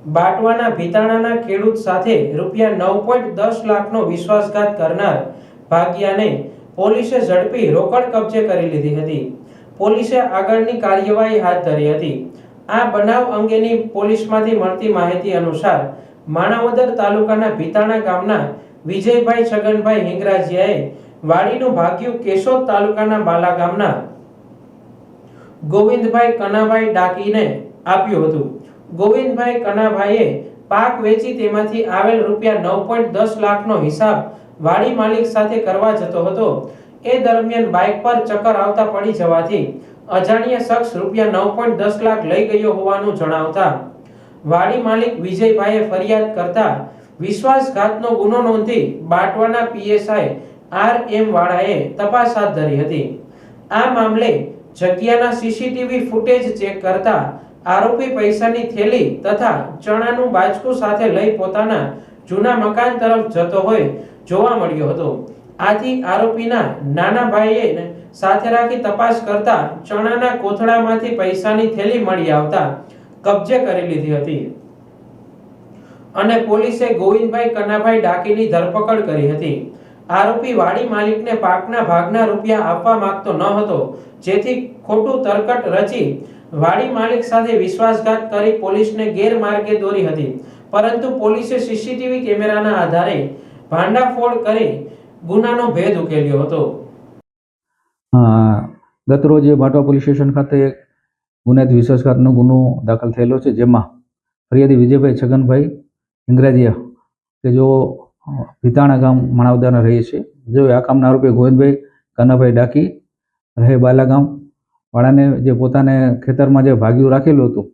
બાટવાના ભીતાણાના ખેડૂત સાથે ₹9.10 લાખનો વિશ્વાસઘાત કરનાર ભાગ્યાને પોલીસે ઝડપી રોકડ કબજે કરી લીધી હતી. પોલીસે આગળની કાર્યવાહી હાથ ધરી હતી. આ બનાવ અંગેની પોલીસમાંથી મળતી માહિતી અનુસાર માણાવદર તાલુકાના ભીતાણા ગામના વિજયભાઈ છગનભાઈ હિંગરાજીયાએ વાડીનું ભાગ્યું કેશોદ તાલુકાના બાલા ગામના ગોવિંદભાઈ કનાભાઈ ડાકીને આપ્યું હતું. ગોવિંદભાઈ કનાભાઈએ પાક વેચી તેમાંથી આવેલ ₹9.10 લાખનો હિસાબ વાડી માલિક સાથે કરવા જતો હતો. એ દરમિયાન બાઇક પર ચક્કર આવતા પડી જવાથી અજાણ્યા શખ્સ ₹9.10 લાખ લઈ ગયો હોવાનું જણાવતા વાડી માલિક વિજયભાઈએ ફરિયાદ કરતા વિશ્વાસઘાતનો ગુનો નોંધી બાટવાના પીએસઆઈ RM વાળાએ તપાસ હાથ ધરી હતી. આ મામલે જગ્યાના સીસીટીવી ફૂટેજ ચેક કરતા આરોપી પૈસાની થેલી તથા ચણાનું બાચકું સાથે લઈ પોતાના જૂના મકાન તરફ જતો હોય જોવા મળ્યો હતો. આથી આરોપીના નાના ભાઈએ સાથે રાખી તપાસ કરતા ચણાના કોથળામાંથી પૈસાની થેલી મળી આવતા કબજે કરી લીધી હતી અને પોલીસે ગોવિંદભાઈ કનાભાઈ ડાકીની ધરપકડ કરી હતી. આરોપી વાડી માલિકને પાકના ભાગના રૂપિયા આપવા માંગતો ન હતો, જેથી ખોટું તરકટ રચી વાડી માલિક સાથે વિશ્વાસઘાત કરી પોલીસને ગેરમાર્ગે દોરી હતી. પરંતુ પોલીસે સીસીટીવી કેમેરાના આધારે ભાંડાફોડ કરી ગુનાનો ભેદ ઉકેલ્યો હતો. ગતરોજ બાટવા પોલીસ સ્ટેશન ખાતે ગુનાહિત વિશ્વાસઘાતનો ગુનો દાખલ થયેલો છે, જેમાં ફરિયાદી વિજયભાઈ છગનભાઈ હિંગરાજીયા કે જો ભીતાણા ગામ માણાવદરના રહે છે, જો આ કામના આરોપી ગોવિંદભાઈ કનાભાઈ ડાકી રહે બાલા ગામ વાળાને જે પોતાને ખેતરમાં જે ભાગ્યું રાખેલું હતું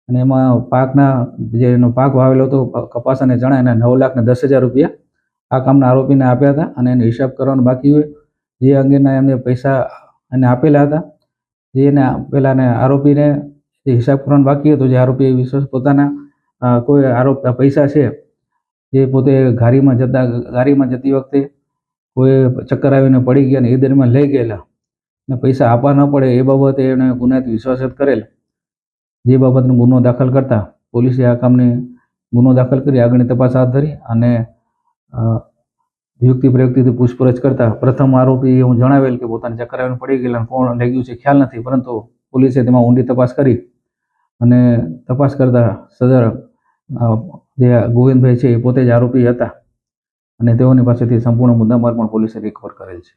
અને એમાં પાકના જે એનો પાક વાવેલો હતો કપાસ અને ચણા એના ₹9,10,000 આ કામના આરોપીને આપ્યા હતા અને એને હિસાબ કરવાનો બાકી હોય જે અંગેના એમને પૈસા એને આપેલા હતા. જે એને પેલાને આરોપીને જે હિસાબ કરવાનો બાકી હતો, જે આરોપી વિશ્વાસ પોતાના કોઈ આરોપ પૈસા છે જે પોતે ગાડીમાં જતી વખતે કોઈ ચક્કર આવીને પડી ગયા ને એ દરમિયાન લઈ ગયેલા ને પૈસા આપવા ન પડે એ બાબતે એને ગુનાહિત વિશ્વાસઘાત કરેલ, જે બાબતનો ગુનો દાખલ કરતા પોલીસે આ કામની ગુનો દાખલ કરી આગળની તપાસ હાથ ધરી અને યુક્તિ પ્રયુક્તિથી પૂછપરછ કરતા પ્રથમ આરોપી એવું જણાવેલ કે પોતાને ચક્કર આવીને પડી ગયેલા, કોણ લઈ ગયું છે ખ્યાલ નથી, પરંતુ પોલીસે તેમાં ઊંડી તપાસ કરી અને તપાસ કરતા સદર જે ગોવિંદભાઈ છે એ પોતે જ આરોપી હતા અને તેઓની પાસેથી સંપૂર્ણ મુદ્દામાલ પણ પોલીસે રિકવર કરેલ છે.